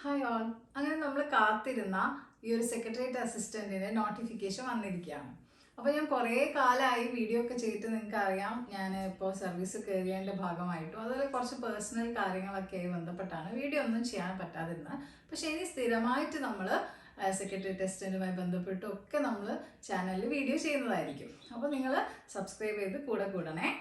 Hi all. അങ്ങനെ നമ്മൾ കാത്തിരുന്ന ഈ ഒരു സെക്രട്ടേറിയറ്റ് അസിസ്റ്റന്റിന്റെ നോട്ടിഫിക്കേഷൻ വന്നിരിക്കുകയാണ്. അപ്പോൾ ഞാൻ കുറേ കാലമായി വീഡിയോ ഒക്കെ ചെയ്തിട്ട് നിങ്ങൾക്ക് അറിയാം, ഞാൻ ഇപ്പോൾ സർവീസ് കയറിയതിൻ്റെ ഭാഗമായിട്ടും അതുപോലെ കുറച്ച് പേഴ്സണൽ കാര്യങ്ങളൊക്കെ ബന്ധപ്പെട്ടാണ് വീഡിയോ ഒന്നും ചെയ്യാൻ പറ്റാതിരുന്നത്. പക്ഷേ ഇനി സ്ഥിരമായിട്ട് നമ്മൾ സെക്രട്ടേറിയറ്റ് അസിസ്റ്റന്റുമായി ബന്ധപ്പെട്ടും ഒക്കെ നമ്മൾ ചാനലിൽ വീഡിയോ ചെയ്യുന്നതായിരിക്കും. അപ്പോൾ നിങ്ങൾ സബ്സ്ക്രൈബ് ചെയ്ത് കൂടണേ.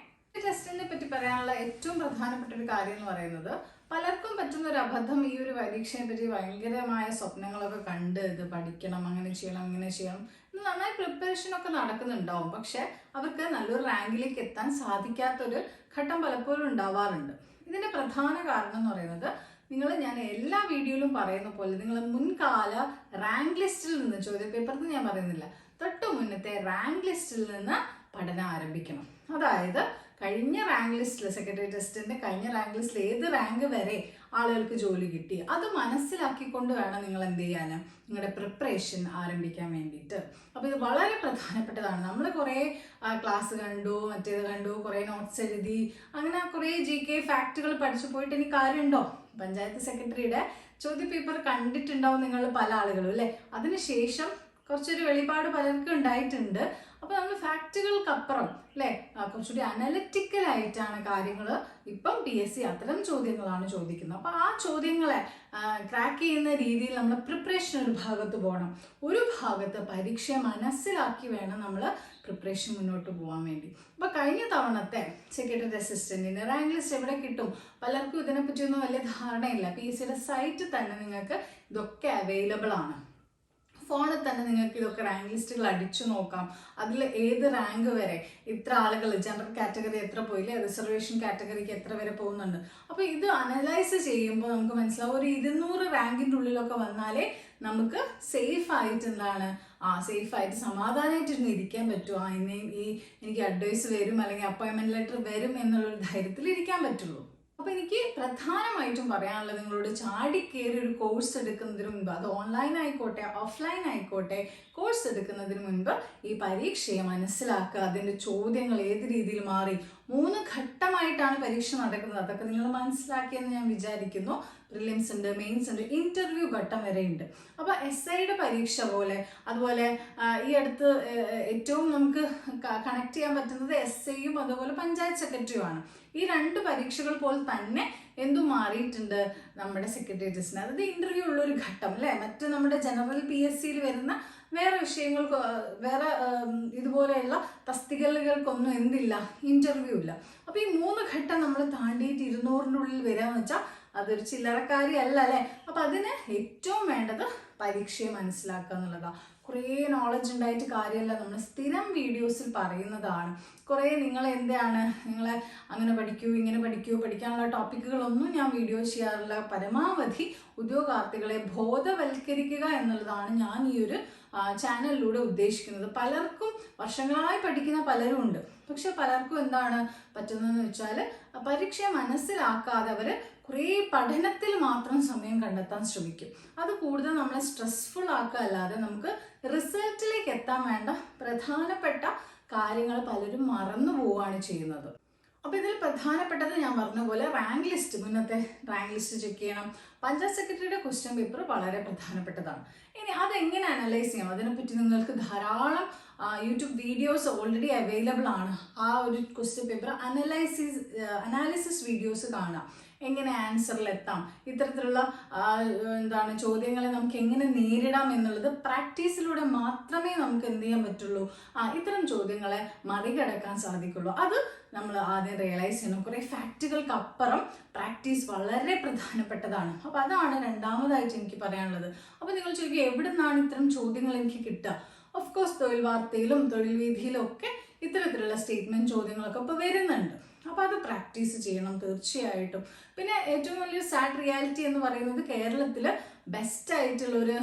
ടെസ്റ്റിനെ പറ്റി പറയാനുള്ള ഏറ്റവും പ്രധാനപ്പെട്ട ഒരു കാര്യം എന്ന് പറയുന്നത്, പലർക്കും പറ്റുന്ന ഒരു അബദ്ധം ഈ ഒരു പരീക്ഷയെ പറ്റി ഭയങ്കരമായ സ്വപ്നങ്ങളൊക്കെ കണ്ട് ഇത് പഠിക്കണം, അങ്ങനെ ചെയ്യണം, ഇങ്ങനെ ചെയ്യണം എന്ന് നന്നായി പ്രിപ്പറേഷനൊക്കെ നടക്കുന്നുണ്ടാവും. പക്ഷെ അവർക്ക് നല്ലൊരു റാങ്കിലേക്ക് എത്താൻ സാധിക്കാത്തൊരു ഘട്ടം പലപ്പോഴും ഉണ്ടാവാറുണ്ട്. ഇതിന്റെ പ്രധാന കാരണം എന്ന് പറയുന്നത്, ഞാൻ എല്ലാ വീഡിയോയിലും പറയുന്ന പോലെ നിങ്ങൾ മുൻകാല റാങ്ക് ലിസ്റ്റിൽ നിന്ന്, ചോദ്യപേപ്പറിൽ ഞാൻ പറയുന്നില്ല, തൊട്ടു മുന്നത്തെ റാങ്ക് ലിസ്റ്റിൽ നിന്ന് പഠനം ആരംഭിക്കണം. അതായത് കഴിഞ്ഞ റാങ്ക് ലിസ്റ്റിൽ, സെക്രട്ടേറിയറ്റ് ടെസ്റ്റിന്റെ കഴിഞ്ഞ റാങ്ക് ലിസ്റ്റിൽ ഏത് റാങ്ക് വരെ ആളുകൾക്ക് ജോലി കിട്ടി, അത് മനസ്സിലാക്കിക്കൊണ്ട് വേണം നിങ്ങൾ എന്ത് ചെയ്യാൻ, നിങ്ങളുടെ പ്രിപ്പറേഷൻ ആരംഭിക്കാൻ വേണ്ടിയിട്ട്. അപ്പോൾ ഇത് വളരെ പ്രധാനപ്പെട്ടതാണ്. നമ്മൾ കുറേ ക്ലാസ് കണ്ടു, മറ്റേത് കണ്ടു, കുറേ നോട്ട്സ് എഴുതി, അങ്ങനെ കുറേ GK ഫാക്റ്റുകൾ പഠിച്ചു പോയിട്ട് ഇനി കാര്യമുണ്ടോ? പഞ്ചായത്ത് സെക്രട്ടറിയുടെ ചോദ്യപേപ്പർ കണ്ടിട്ടുണ്ടാവും നിങ്ങൾ പല ആളുകളും അല്ലേ? അതിനുശേഷം കുറച്ചൊരു വെളിപാട് പലർക്കും ഉണ്ടായിട്ടുണ്ട്. അപ്പോൾ നമ്മൾ ഫാക്റ്റുകൾക്കപ്പുറം അല്ലേ, കുറച്ചുകൂടി അനലിറ്റിക്കൽ ആയിട്ടാണ് കാര്യങ്ങൾ ഇപ്പം PSC അത്തരം ചോദ്യങ്ങളാണ് ചോദിക്കുന്നത്. അപ്പോൾ ആ ചോദ്യങ്ങളെ ക്രാക്ക് ചെയ്യുന്ന രീതിയിൽ നമ്മൾ പ്രിപ്പറേഷൻ ഒരു ഭാഗത്ത് പോകണം. ഒരു ഭാഗത്ത് പരീക്ഷയെ മനസ്സിലാക്കി വേണം നമ്മൾ പ്രിപ്പറേഷൻ മുന്നോട്ട് പോകാൻ വേണ്ടി. അപ്പോൾ കഴിഞ്ഞ തവണത്തെ സെക്രട്ടേറിയറ്റ് അസിസ്റ്റന്റിന് റാങ്ക് ലിസ്റ്റ് എവിടെ കിട്ടും? പലർക്കും ഇതിനെപ്പറ്റിയൊന്നും വലിയ ധാരണയില്ല. PSCയുടെ സൈറ്റിൽ തന്നെ നിങ്ങൾക്ക് ഇതൊക്കെ അവൈലബിൾ ആണ്. ഫോണിൽ തന്നെ നിങ്ങൾക്ക് ഇതൊക്കെ റാങ്ക് ലിസ്റ്റുകൾ അടിച്ചു നോക്കാം. അതിൽ ഏത് റാങ്ക് വരെ ഇത്ര ആളുകൾ, ജനറൽ കാറ്റഗറി എത്ര പോയില്ലേ, റിസർവേഷൻ കാറ്റഗറിക്ക് എത്ര വരെ പോകുന്നുണ്ട്. അപ്പോൾ ഇത് അനലൈസ് ചെയ്യുമ്പോൾ നമുക്ക് മനസ്സിലാവും, ഒരു 200 റാങ്കിൻ്റെ ഉള്ളിലൊക്കെ വന്നാലേ നമുക്ക് സേഫ് ആയിട്ട് സേഫായിട്ട് സമാധാനമായിട്ടിരുന്ന് ഇരിക്കാൻ പറ്റുമോ, എനിക്ക് അഡ്വൈസ് വരും അല്ലെങ്കിൽ അപ്പോയിൻമെന്റ് ലെറ്റർ വരും എന്നുള്ളൊരു ധൈര്യത്തിൽ ഇരിക്കാൻ പറ്റുള്ളൂ. അപ്പോൾ എനിക്ക് പ്രധാനമായിട്ടും പറയാനുള്ളത്, നിങ്ങളോട് ചാടിക്കേറി ഒരു കോഴ്സ് എടുക്കുന്നതിന് മുൻപ്, അത് ഓൺലൈൻ ആയിക്കോട്ടെ ഓഫ്ലൈൻ ആയിക്കോട്ടെ, കോഴ്സ് എടുക്കുന്നതിന് മുൻപ് ഈ പരീക്ഷയെ മനസ്സിലാക്കുക. അതിൻ്റെ ചോദ്യങ്ങൾ ഏത് രീതിയിൽ മാറി, 3 ഘട്ടമായിട്ടാണ് പരീക്ഷ നടക്കുന്നത്. അതൊക്കെ നിങ്ങൾ മനസ്സിലാക്കിയെന്ന് ഞാൻ വിചാരിക്കുന്നു. പ്രിലിംസ് ഉണ്ട്, മെയിൻസ് ഉണ്ട്, ഇന്റർവ്യൂ ഘട്ടം വരെ ഉണ്ട്. അപ്പോൾ SIയുടെ പരീക്ഷ പോലെ, അതുപോലെ ഈ അടുത്ത് ഏറ്റവും നമുക്ക് കണക്ട് ചെയ്യാൻ പറ്റുന്നത് SIയും അതുപോലെ പഞ്ചായത്ത് സെക്രട്ടറിയുമാണ്. ഈ 2 പരീക്ഷകൾ പോലെ തന്നെ എന്തും മാറിയിട്ടുണ്ട് നമ്മുടെ സെക്രട്ടേറിയറ്റിന്. അതായത് ഇന്റർവ്യൂ ഉള്ളൊരു ഘട്ടം അല്ലേ. മറ്റ് നമ്മുടെ ജനറൽ PSCയിൽ വരുന്ന വേറെ വിഷയങ്ങൾക്ക്, വേറെ ഇതുപോലെയുള്ള തസ്തികകൾക്കൊന്നും എന്തില്ല, ഇന്റർവ്യൂ ഇല്ല. അപ്പോൾ ഈ 3 ഘട്ടം നമ്മൾ താണ്ടിയിട്ട് 200-ൻ്റെ ഉള്ളിൽ വരാന്ന് വെച്ചാൽ അതൊരു ചില്ലറക്കാരി അല്ല അല്ലേ. അപ്പം അതിന് ഏറ്റവും വേണ്ടത് പരീക്ഷയെ മനസ്സിലാക്കുക എന്നുള്ളതാണ്. കുറേ നോളജ് ഉണ്ടായിട്ട് കാര്യമല്ല, നമ്മൾ സ്ഥിരം വീഡിയോസിൽ പറയുന്നതാണ്. കുറേ നിങ്ങളെ അങ്ങനെ പഠിക്കൂ, ഇങ്ങനെ പഠിക്കൂ, പഠിക്കാനുള്ള ടോപ്പിക്കുകളൊന്നും ഞാൻ വീഡിയോ ചെയ്യാറില്ല. പരമാവധി ഉദ്യോഗാർത്ഥികളെ ബോധവൽക്കരിക്കുക എന്നുള്ളതാണ് ഞാൻ ഈ ഒരു ചാനലിലൂടെ ഉദ്ദേശിക്കുന്നത്. പലർക്കും വർഷങ്ങളായി പഠിക്കുന്ന പലരും ഉണ്ട്, പക്ഷെ പലർക്കും എന്താണ് പറ്റുന്നതെന്ന് വെച്ചാൽ, പരീക്ഷയെ മനസ്സിലാക്കാതെ അവർ കുറേ പഠനത്തിൽ മാത്രം സമയം കണ്ടെത്താൻ ശ്രമിക്കും. അത് കൂടുതൽ നമ്മളെ സ്ട്രെസ്ഫുൾ ആക്കുക അല്ലാതെ നമുക്ക് റിസൾട്ടിലേക്ക് എത്താൻ വേണ്ട പ്രധാനപ്പെട്ട കാര്യങ്ങൾ പലരും മറന്നു പോവുകയാണ് ചെയ്യുന്നത്. അപ്പോൾ ഇതിൽ പ്രധാനപ്പെട്ടത് ഞാൻ പറഞ്ഞ പോലെ റാങ്ക് ലിസ്റ്റ്, മുന്നത്തെ റാങ്ക് ലിസ്റ്റ് ചെക്ക് ചെയ്യണം. പഞ്ചായത്ത് സെക്രട്ടറിയുടെ ക്വസ്റ്റ്യൻ പേപ്പർ വളരെ പ്രധാനപ്പെട്ടതാണ്. ഇനി അതെങ്ങനെ അനലൈസ് ചെയ്യാം, അതിനെപ്പറ്റി നിങ്ങൾക്ക് ധാരാളം യൂട്യൂബ് വീഡിയോസ് ഓൾറെഡി അവൈലബിൾ ആണ്. ആ ഒരു ക്വസ്റ്റ്യൻ പേപ്പർ അനാലിസിസ് വീഡിയോസ് കാണാം. എങ്ങനെ ആൻസറിൽ എത്താം, ഇത്തരത്തിലുള്ള ചോദ്യങ്ങളെ നമുക്ക് എങ്ങനെ നേരിടാം എന്നുള്ളത് പ്രാക്ടീസിലൂടെ മാത്രമേ നമുക്ക് എന്ത് ചെയ്യാൻ പറ്റുള്ളൂ, ഇത്തരം ചോദ്യങ്ങളെ മറികടക്കാൻ സാധിക്കുള്ളൂ. അത് നമ്മൾ ആദ്യം റിയലൈസ് ചെയ്യണം. കുറേ ഫാക്റ്റുകൾക്ക് അപ്പുറം പ്രാക്ടീസ് വളരെ പ്രധാനപ്പെട്ടതാണ്. അപ്പോൾ അതാണ് രണ്ടാമതായിട്ട് എനിക്ക് പറയാനുള്ളത്. അപ്പോൾ നിങ്ങൾ ചോദിക്കുക, എവിടെ നിന്നാണ് ഇത്തരം ചോദ്യങ്ങൾ എനിക്ക് കിട്ടുക? ഓഫ് കോഴ്സ് തൊഴിൽ വാർത്തയിലും തൊഴിൽ വീഥിയിലും ഒക്കെ ഇത്തരത്തിലുള്ള സ്റ്റേറ്റ്മെന്റ് ചോദ്യങ്ങളൊക്കെ ഇപ്പോൾ വരുന്നുണ്ട്. അപ്പോൾ അത് പ്രാക്ടീസ് ചെയ്യണം തീർച്ചയായിട്ടും. പിന്നെ ഏറ്റവും വലിയൊരു സാഡ് റിയാലിറ്റി എന്ന് പറയുന്നത്, കേരളത്തിൽ ബെസ്റ്റ് ആയിട്ടുള്ളൊരു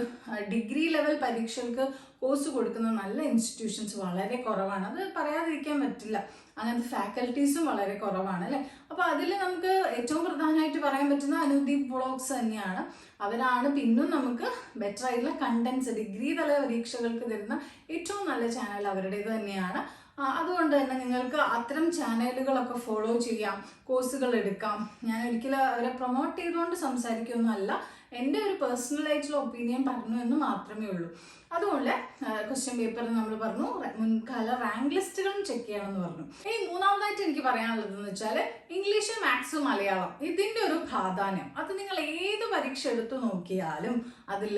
ഡിഗ്രി ലെവൽ പരീക്ഷകൾക്ക് കോഴ്സ് കൊടുക്കുന്ന നല്ല ഇൻസ്റ്റിറ്റ്യൂഷൻസ് വളരെ കുറവാണ്. അത് പറയാതിരിക്കാൻ പറ്റില്ല. അങ്ങനത്തെ ഫാക്കൽറ്റീസും വളരെ കുറവാണ് അല്ലേ. അപ്പോൾ അതിൽ നമുക്ക് ഏറ്റവും പ്രധാനമായിട്ട് പറയാൻ പറ്റുന്ന അനുദീപ് വ്ളോഗ്സ് തന്നെയാണ്. അവരാണ് പിന്നും നമുക്ക് ബെറ്റർ ആയിട്ടുള്ള കണ്ടന്റ്സ്, ഡിഗ്രി തല പരീക്ഷകൾക്ക് തരുന്ന ഏറ്റവും നല്ല ചാനൽ അവരുടേത് തന്നെയാണ്. അതുകൊണ്ട് തന്നെ നിങ്ങൾക്ക് അത്തരം ചാനലുകളൊക്കെ ഫോളോ ചെയ്യാം, കോഴ്സുകൾ എടുക്കാം. ഞാൻ ഒരിക്കലും അവരെ പ്രൊമോട്ട് ചെയ്തുകൊണ്ട് സംസാരിക്കുകയൊന്നുമല്ല. എൻ്റെ ഒരു പേഴ്സണലായിട്ടുള്ള ഒപ്പീനിയൻ പറഞ്ഞു എന്ന് മാത്രമേ ഉള്ളൂ. അതുകൊണ്ട് ക്വസ്റ്റ്യൻ പേപ്പറിൽ നമ്മൾ പറഞ്ഞു മുൻകാല റാങ്ക് ലിസ്റ്റുകളും ചെക്ക് ചെയ്യണമെന്ന് പറഞ്ഞു. ഇനി മൂന്നാമതായിട്ട് എനിക്ക് പറയാനുള്ളതെന്ന് വെച്ചാൽ ഇംഗ്ലീഷ്, മാത്സ്, മലയാളം ഇതിൻ്റെ ഒരു പ്രാധാന്യം. അത് നിങ്ങൾ ഏത് പരീക്ഷ എടുത്തു നോക്കിയാലും അതിൽ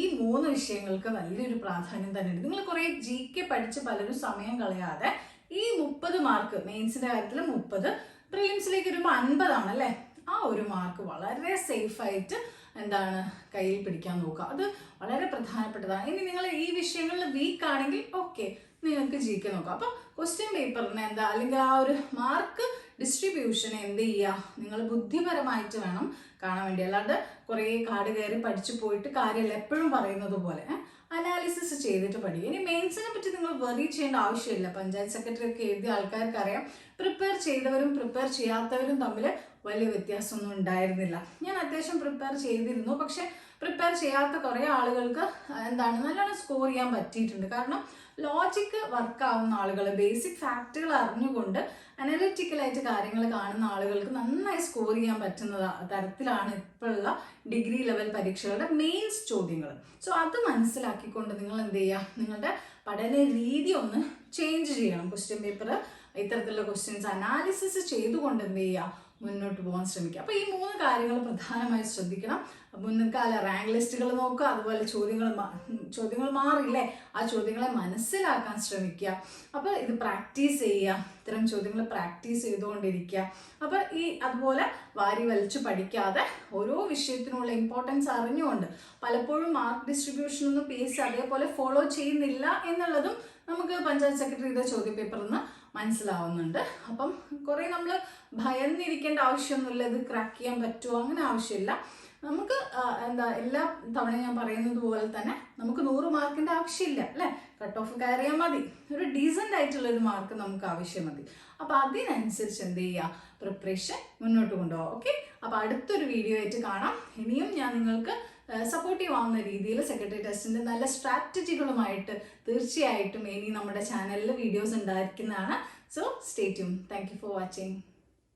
ഈ 3 വിഷയങ്ങൾക്ക് വലിയൊരു പ്രാധാന്യം തന്നെയുണ്ട്. നിങ്ങൾ കുറേ GK പഠിച്ച് പലരും സമയം കളയാതെ ഈ 30 മാർക്ക്, മെയിൻസിൻ്റെ കാര്യത്തിൽ 30, പ്രിലിംസിലേക്ക് വരുമ്പോൾ 50 ആണല്ലേ, ആ ഒരു മാർക്ക് വളരെ സേഫായിട്ട് കയ്യിൽ പിടിക്കാൻ നോക്കുക. അത് വളരെ പ്രധാനപ്പെട്ടതാണ്. ഇനി നിങ്ങൾ ഈ വിഷയങ്ങളിൽ വീക്ക് ആണെങ്കിൽ ഓക്കെ, നിങ്ങൾക്ക് GK നോക്കാം. അപ്പോൾ ക്വസ്റ്റ്യൻ പേപ്പറിന് അല്ലെങ്കിൽ ആ ഒരു മാർക്ക് ഡിസ്ട്രിബ്യൂഷനെ നിങ്ങൾ ബുദ്ധിപരമായിട്ട് വേണം കാണാൻ വേണ്ടി. അല്ലാണ്ട് കുറേ കാട് കയറി പഠിച്ചു പോയിട്ട് കാര്യമല്ല. എപ്പോഴും പറയുന്നത് പോലെ അനാലിസിസ് ചെയ്തിട്ട് പഠിക്കുക. ഇനി മെയിൻസിനെ പറ്റി നിങ്ങൾ വെറി ചെയ്യേണ്ട ആവശ്യമില്ല. പഞ്ചായത്ത് സെക്രട്ടറി ഒക്കെ എഴുതിയ ആൾക്കാർക്ക് അറിയാം, പ്രിപ്പയർ ചെയ്തവരും പ്രിപ്പയർ ചെയ്യാത്തവരും തമ്മിൽ വലിയ വ്യത്യാസമൊന്നും ഉണ്ടായിരുന്നില്ല. ഞാൻ അത്യാവശ്യം പ്രിപ്പയർ ചെയ്തിരുന്നു, പക്ഷെ പ്രിപ്പയർ ചെയ്യാത്ത കുറേ ആളുകൾക്ക് നല്ലോണം സ്കോർ ചെയ്യാൻ പറ്റിയിട്ടുണ്ട്. കാരണം ലോജിക്ക് വർക്കാവുന്ന ആളുകൾ, ബേസിക് ഫാക്റ്റുകൾ അറിഞ്ഞുകൊണ്ട് അനലിറ്റിക്കലായിട്ട് കാര്യങ്ങൾ കാണുന്ന ആളുകൾക്ക് നന്നായി സ്കോർ ചെയ്യാൻ പറ്റുന്ന തരത്തിലാണ് ഇപ്പോഴുള്ള ഡിഗ്രി ലെവൽ പരീക്ഷകളുടെ മെയിൻസ് ചോദ്യങ്ങൾ. സോ അത് മനസ്സിലാക്കിക്കൊണ്ട് നിങ്ങൾ നിങ്ങളുടെ പഠന രീതി ഒന്ന് ചേഞ്ച് ചെയ്യണം. ക്വസ്റ്റ്യൻ പേപ്പർ ഇത്തരത്തിലുള്ള ക്വസ്റ്റ്യൻസ് അനാലിസിസ് ചെയ്തുകൊണ്ട് മുന്നോട്ട് പോകാൻ ശ്രമിക്കുക. അപ്പോൾ ഈ 3 കാര്യങ്ങൾ പ്രധാനമായി ശ്രദ്ധിക്കണം. മുൻകാല റാങ്ക് ലിസ്റ്റുകൾ നോക്കുക, അതുപോലെ ചോദ്യങ്ങൾ മാറില്ലേ, ആ ചോദ്യങ്ങളെ മനസ്സിലാക്കാൻ ശ്രമിക്കുക. അപ്പോൾ ഇത് പ്രാക്ടീസ് ചെയ്യുക, ഇത്തരം ചോദ്യങ്ങൾ പ്രാക്ടീസ് ചെയ്തുകൊണ്ടിരിക്കുക. അപ്പോൾ അതുപോലെ വാരി വലിച്ചു പഠിക്കാതെ ഓരോ വിഷയത്തിനുള്ള ഇമ്പോർട്ടൻസ് അറിഞ്ഞുകൊണ്ട്, പലപ്പോഴും മാർക്ക് ഡിസ്ട്രിബ്യൂഷൻ ഒന്നും PSC അതേപോലെ ഫോളോ ചെയ്യുന്നില്ല എന്നുള്ളതും നമുക്ക് പഞ്ചായത്ത് സെക്രട്ടറിയുടെ ചോദ്യപേപ്പറിൽ നിന്ന് മനസ്സിലാവുന്നുണ്ട്. അപ്പം കുറേ നമ്മൾ ഭയന്നിരിക്കേണ്ട ആവശ്യമൊന്നുമില്ല, ഇത് ക്രാക്ക് ചെയ്യാൻ പറ്റുമോ അങ്ങനെ ആവശ്യമില്ല. നമുക്ക് എല്ലാ തവണയും ഞാൻ പറയുന്നത് പോലെ തന്നെ നമുക്ക് 100 മാർക്കിൻ്റെ ആവശ്യമില്ല അല്ലേ, കട്ട് ഓഫ് കയറിയാൽ മതി. ഒരു ഡീസൻ്റ് ആയിട്ടുള്ളൊരു മാർക്ക് നമുക്ക് ആവശ്യം മതി. അപ്പോൾ അതിനനുസരിച്ച് പ്രിപ്പറേഷൻ മുന്നോട്ട് കൊണ്ടുപോകാം. ഓക്കെ, അപ്പോൾ അടുത്തൊരു വീഡിയോ ആയിട്ട് കാണാം. ഇനിയും ഞാൻ നിങ്ങൾക്ക് സപ്പോർട്ടീവ് ആവുന്ന രീതിയിൽ സെക്രട്ടറി ടെസ്റ്റിൻ്റെ നല്ല സ്ട്രാറ്റജികളുമായിട്ട് തീർച്ചയായിട്ടും ഇനി നമ്മുടെ ചാനലിൽ വീഡിയോസ് ഉണ്ടായിരിക്കുന്നതാണ്. So stay tune. Thank you for watching.